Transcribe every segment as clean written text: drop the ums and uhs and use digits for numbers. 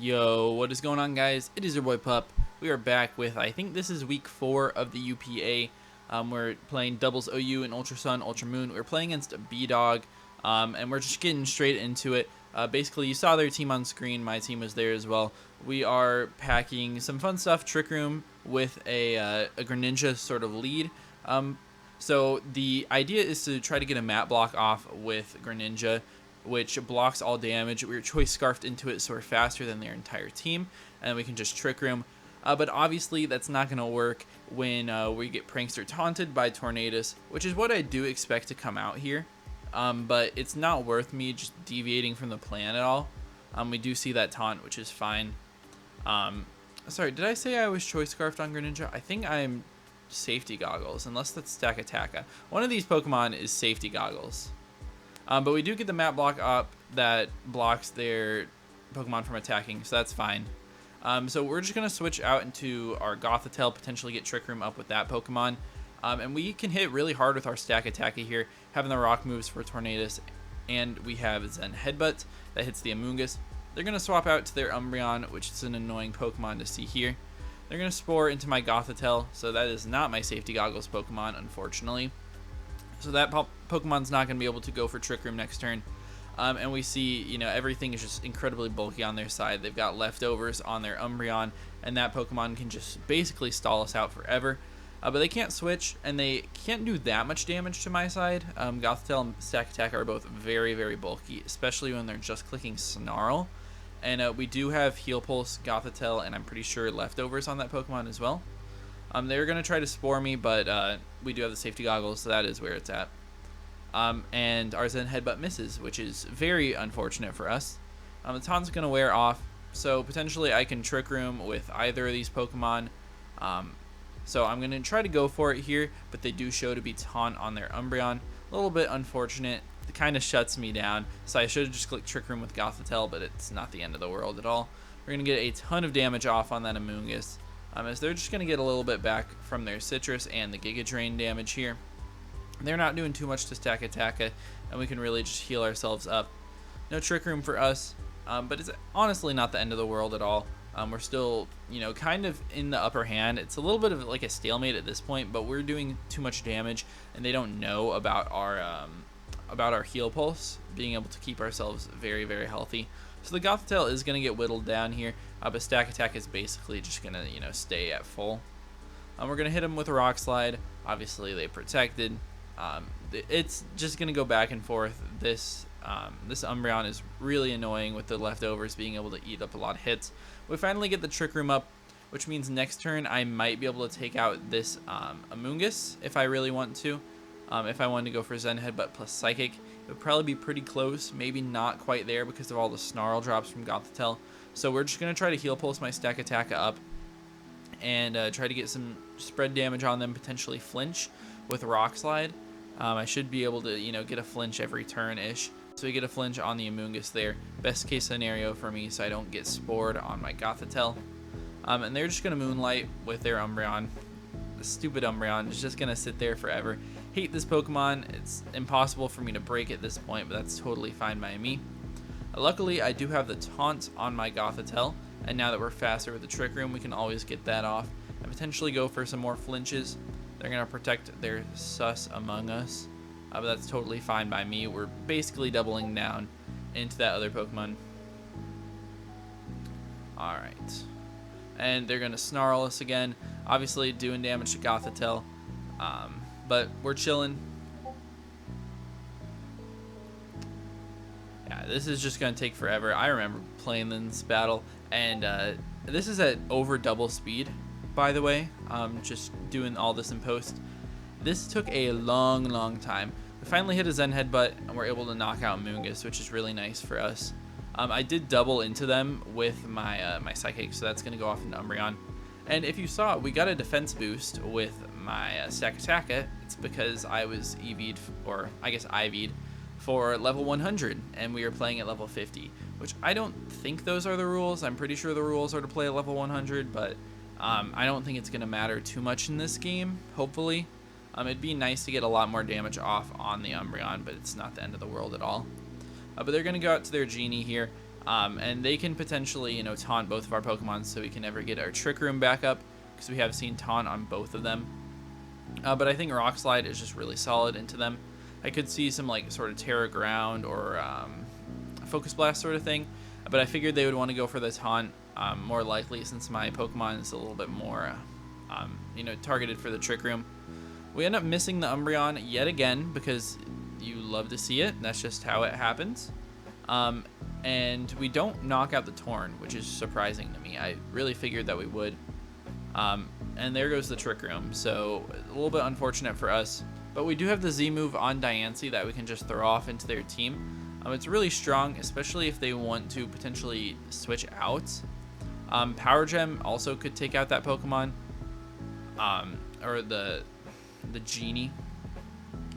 Yo, what is going on, guys? It is your boy Pup. We are back with, I think this is week 4 of the UPA. We're playing doubles OU and Ultra Sun, Ultra Moon. We're playing against a B-Dog, and we're just getting straight into it. Basically, you saw their team on screen. My team was there as well. We are packing some fun stuff, Trick Room, with a Greninja sort of lead. So the idea is to try to get a map block off with Greninja, which blocks all damage. We were choice scarfed into it, so we're faster than their entire team, and we can just Trick Room. But obviously, that's not going to work when we get Prankster taunted by Tornadus, which is what I do expect to come out here. But it's not worth me just deviating from the plan at all. We do see that taunt, which is fine. Sorry, did I say I was choice scarfed on Greninja? I think I'm safety goggles, unless that's Stakataka. One of these Pokemon is safety goggles. But we do get the map block up that blocks their Pokemon from attacking, so that's fine. So we're just going to switch out into our Gothitelle, potentially get Trick Room up with that Pokemon. And we can hit really hard with our Stakataka here, having the rock moves for Tornadus. And we have Zen Headbutt that hits the Amoonguss. They're going to swap out to their Umbreon, which is an annoying Pokemon to see here. They're going to Spore into my Gothitelle, so that is not my safety goggles Pokemon, unfortunately. So that Pokemon's not going to be able to go for Trick Room next turn. And we see, you know, everything is just incredibly bulky on their side. They've got leftovers on their Umbreon, and that Pokemon can just basically stall us out forever. But they can't switch, and they can't do that much damage to my side. Gothitelle and Stakataka are both very, very bulky, especially when they're just clicking Snarl. And we do have Heal Pulse, Gothitelle, and I'm pretty sure leftovers on that Pokemon as well. They're going to try to Spore me, but we do have the safety goggles, so that is where it's at. And our Zen Headbutt misses, which is very unfortunate for us. The taunt's going to wear off, so potentially I can Trick Room with either of these Pokemon. So I'm going to try to go for it here, but they do show to be taunt on their Umbreon. A little bit unfortunate. It kind of shuts me down, so I should have just clicked Trick Room with Gothitelle, but it's not the end of the world at all. We're going to get a ton of damage off on that Amoonguss. As they're just going to get a little bit back from their Citrus and the Giga Drain damage here. They're not doing too much to Stakataka, and we can really just heal ourselves up. No Trick Room for us, but it's honestly not the end of the world at all. We're still, you know, kind of in the upper hand. It's a little bit of like a stalemate at this point, but we're doing too much damage, and they don't know about our Heal Pulse, being able to keep ourselves very, very healthy. So the Gothitelle is going to get whittled down here, but Stakataka is basically just going to, you know, stay at full. We're going to hit him with a Rock Slide. Obviously, they protected. It's just going to go back and forth. This Umbreon is really annoying with the leftovers being able to eat up a lot of hits. We finally get the Trick Room up, which means next turn I might be able to take out this Amoonguss if I really want to. If I wanted to go for Zen Headbutt plus Psychic, it would probably be pretty close, maybe not quite there because of all the Snarl drops from Gothitelle. So we're just going to try to Heal Pulse my Stakataka up and try to get some spread damage on them, potentially flinch with Rock Slide. I should be able to, you know, get a flinch every turn-ish. So we get a flinch on the Amoonguss there. Best case scenario for me so I don't get spored on my Gothitelle. And they're just going to Moonlight with their Umbreon. The stupid Umbreon is just going to sit there forever. Hate this Pokemon. It's impossible for me to break at this point, but that's totally fine by me. Luckily, I do have the taunt on my Gothitelle, and now that we're faster with the Trick Room, we can always get that off and potentially go for some more flinches. They're going to protect their sus Among Us, but that's totally fine by me. We're basically doubling down into that other Pokemon. Alright. And they're going to Snarl us again, obviously doing damage to Gothitelle. But we're chilling. Yeah, this is just going to take forever. I remember playing this battle, and this is at over double speed, by the way. Just doing all this in post. This took a long time. We finally hit a Zen Headbutt, and we're able to knock out Moongus, which is really nice for us. I did double into them with my my Psychic, so that's going to go off into Umbreon. And if you saw, we got a defense boost with my Stakataka. It's because I was EV'd, or I guess IV'd, for level 100, and we were playing at level 50, which I don't think those are the rules. I'm pretty sure the rules are to play at level 100, but I don't think it's going to matter too much in this game, hopefully. It'd be nice to get a lot more damage off on the Umbreon, but it's not the end of the world at all. But they're going to go out to their Genie here. And they can potentially, taunt both of our Pokemon, so we can never get our Trick Room back up, because we have seen taunt on both of them. But I think Rock Slide is just really solid into them. I could see some like sort of Terra Ground or Focus Blast sort of thing, but I figured they would want to go for the taunt more likely, since my Pokemon is a little bit more targeted for the Trick Room. We end up missing the Umbreon yet again, because you love to see it. That's just how it happens. And we don't knock out the Torn, which is surprising to me. I really figured that we would. And there goes the Trick Room, so a little bit unfortunate for us. But we do have the Z move on Diancie that we can just throw off into their team. It's really strong, especially if they want to potentially switch out. Power Gem also could take out that Pokemon, or the Genie.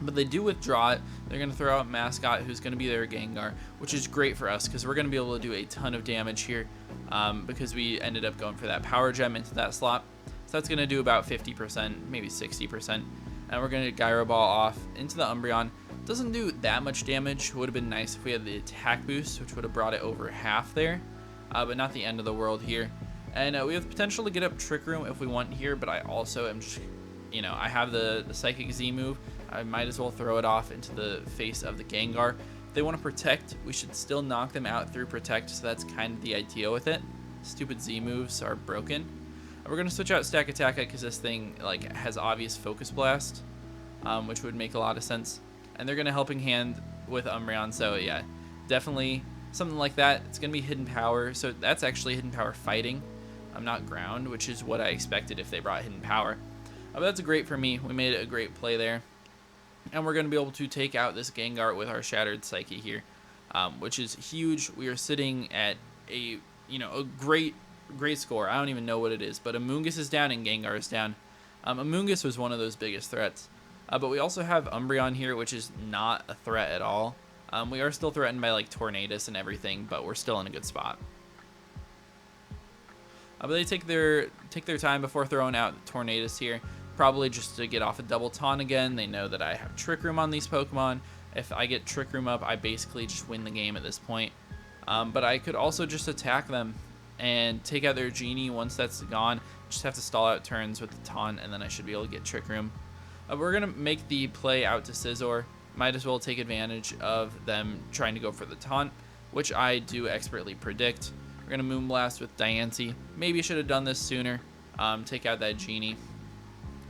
But they do withdraw it. They're going to throw out Mascot, who's going to be their Gengar, which is great for us, because we're going to be able to do a ton of damage here, because we ended up going for that Power Gem into that slot. So that's going to do about 50%, maybe 60%. And we're going to Gyro Ball off into the Umbreon. Doesn't do that much damage. Would have been nice if we had the attack boost, which would have brought it over half there, but not the end of the world here. And we have potential to get up Trick Room if we want here, but I also am just, I have the Psychic Z move. I might as well throw it off into the face of the Gengar. If they want to Protect, we should still knock them out through Protect, so that's kind of the idea with it. Stupid Z moves are broken. We're going to switch out Stack Attack because this thing has obvious Focus Blast, which would make a lot of sense. And they're going to Helping Hand with Umbreon, so yeah, definitely something like that. It's going to be Hidden Power, so that's actually Hidden Power Fighting, not Ground, which is what I expected if they brought Hidden Power. But that's great for me. We made a great play there. And we're going to be able to take out this Gengar with our Shattered Psyche here, which is huge. We are sitting at a great score. I don't even know what it is, but Amoonguss is down and Gengar is down. Amoonguss was one of those biggest threats. But we also have Umbreon here, which is not a threat at all. We are still threatened by Tornadus and everything, but we're still in a good spot. But they take their time before throwing out Tornadus here, probably just to get off a double taunt again. They know that I have Trick Room on these Pokemon. If I get Trick Room up, I basically just win the game at this point. But I could also just attack them and take out their Genie. Once that's gone, just have to stall out turns with the taunt, and then I should be able to get Trick Room. We're going to make the play out to Scizor. Might as well take advantage of them trying to go for the taunt, which I do expertly predict. We're going to Moonblast with Diancie. Maybe I should have done this sooner. Take out that Genie.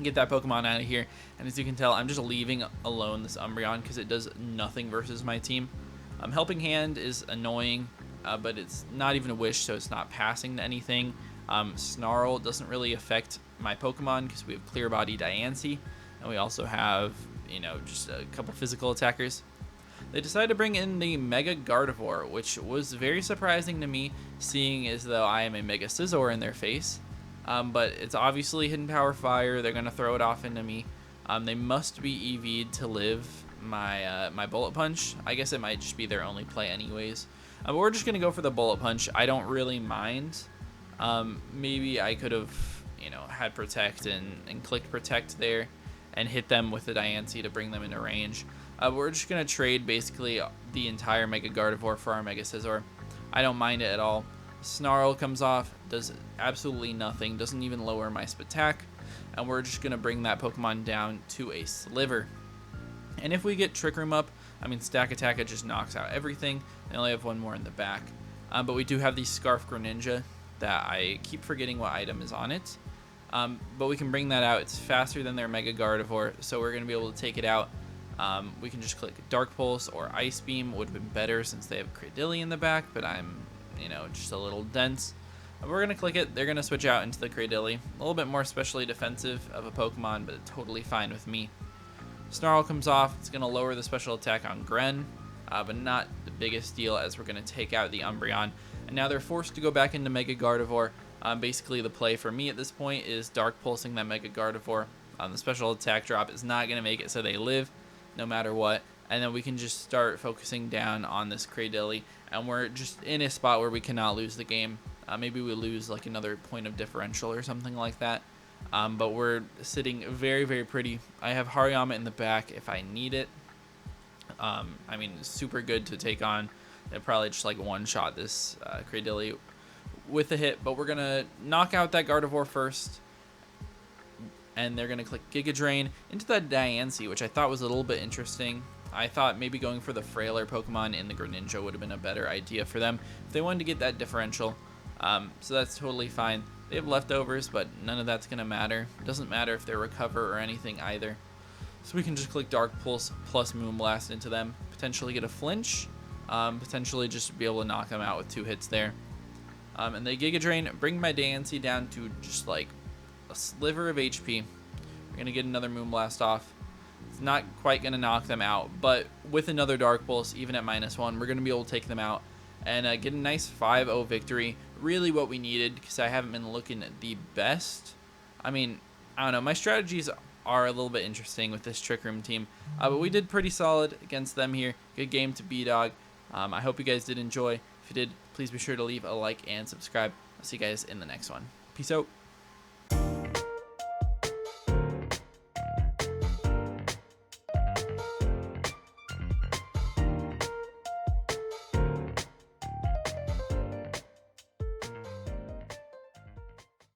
Get that Pokemon out of here. And as you can tell, I'm just leaving alone this Umbreon because it does nothing versus my team. Helping Hand is annoying, but it's not even a wish, so it's not passing to anything. Snarl doesn't really affect my Pokemon because we have Clear Body Diancie. And we also have, just a couple physical attackers. They decided to bring in the Mega Gardevoir, which was very surprising to me, seeing as though I am a Mega Scizor in their face. But it's obviously Hidden Power Fire. They're going to throw it off into me. They must be EV'd to live my Bullet Punch. I guess it might just be their only play anyways. But we're just going to go for the Bullet Punch. I don't really mind. Maybe I could have, had Protect and clicked Protect there and hit them with the Diancie to bring them into range. We're just going to trade basically the entire Mega Gardevoir for our Mega Scizor. I don't mind it at all. Snarl comes off, does absolutely nothing, doesn't even lower my Spatak, and we're just going to bring that Pokemon down to a Sliver. And if we get Trick Room up, Stack Attack, it just knocks out everything. They only have one more in the back. But we do have the Scarf Greninja that I keep forgetting what item is on it. But we can bring that out. It's faster than their Mega Gardevoir, so we're going to be able to take it out. We can just click Dark Pulse or Ice Beam. Would have been better since they have Cradily in the back, but I'm, just a little dense. We're going to click it. They're going to switch out into the Cradily. A little bit more specially defensive of a Pokemon, but totally fine with me. Snarl comes off. It's going to lower the special attack on Gren, but not the biggest deal as we're going to take out the Umbreon. And now they're forced to go back into Mega Gardevoir. Basically, the play for me at this point is Dark Pulsing that Mega Gardevoir. The special attack drop is not going to make it so they live no matter what. And then we can just start focusing down on this Cradily. And we're just in a spot where we cannot lose the game. Maybe we lose another point of differential or something like that. But we're sitting very, very pretty. I have Hariyama in the back if I need it. Super good to take on It probably just like one-shot this Cradilly with a hit, but we're going to knock out that Gardevoir first. And they're going to click Giga Drain into that Diancie, which I thought was a little bit interesting. I thought maybe going for the frailer Pokemon in the Greninja would have been a better idea for them if they wanted to get that differential. So that's totally fine. They have leftovers, but none of that's going to matter. It doesn't matter if they recover or anything either. So we can just click Dark Pulse plus Moonblast into them, potentially get a flinch, potentially just be able to knock them out with 2 hits there. And they Giga Drain, bring my Diancie down to just like a sliver of HP. We're going to get another Moonblast off. It's not quite going to knock them out, but with another Dark Pulse, even at -1, we're going to be able to take them out and get a nice 5-0 victory. Really what we needed, because I haven't been looking at the best. I mean, I don't know. My strategies are a little bit interesting with this Trick Room team, but we did pretty solid against them here. Good game to B-Dog. I hope you guys did enjoy. If you did, please be sure to leave a like and subscribe. I'll see you guys in the next one. Peace out.